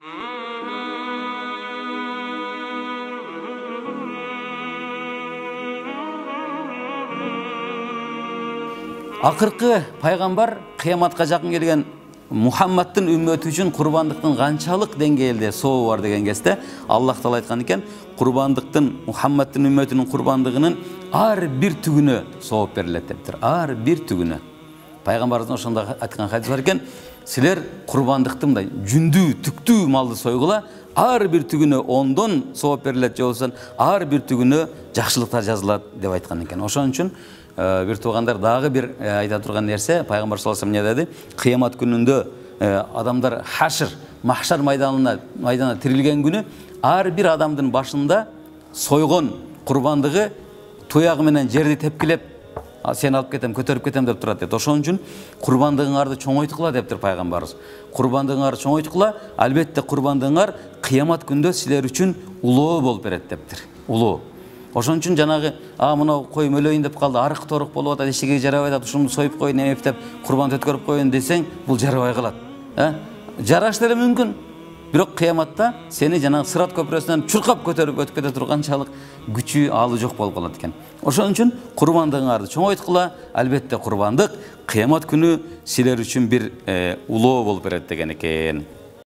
Акыркы пайгамбар кыяматка жакын келген Мухаммадтын үммөтү үчүн курбандыктын канчалык деңгээлде сообу бар деген кезде Аллах Таала айткан экен, курбандыктын Мухаммадтын үммөтүнүн курбандыгынын ар бир түгүнө сооп берилет дептир. Ар бир түгүнө. Пайгамбарыбыз ошондо айткан хадис бар экен, силер курбандыкты мындай жүндүү, түктүү малды сойгула, ар бир түгүнө 10дон сооп берилет, же болбосо ар бир түгүнө жакшылыктар жазылат деп айткан экен. Ошон үчүн бир туугандар дагы бир айта турган нерсе, пайгамбар саллаллаху алейхи ва саллям деди, кыямат күнүндө адамдар хашр, махшар майданына тирилген күнү ар бир адамдын башында сойгон курбандыгы туягы менен жерди тепкилеп, сени алып кетем, көтөрүп кетем деп турат дейт. Ошон үчүн курбандыгыңарды чоңойткула дептир пайгамбарыбыз. Курбандыгыңарды чоңойткула, албетте курбандыгыңар кыямат күндө силер үчүн улоо болуп берет дептир. Улоо. Ошон үчүн жанагы мына кой мөлөйүн деп калды, арык торук болуп атат, эчеге жарабай атат, ушуну союп коюн, эмеп деп курбан өткөрүп коюн десең, бул жарабай калат. Жарашты эле мүмкүн. Бирок кыяматта сени жанагы сырат көпүрөсүнөн чуркап көтөрүп өтүп кете турганчалык күчү, аалы жок болуп калат экен. Ошон үчүн курбандыгыңарды чоңойткула, албетте курбандык кыямат күнү силер үчүн бир улоо болуп берет деген экен.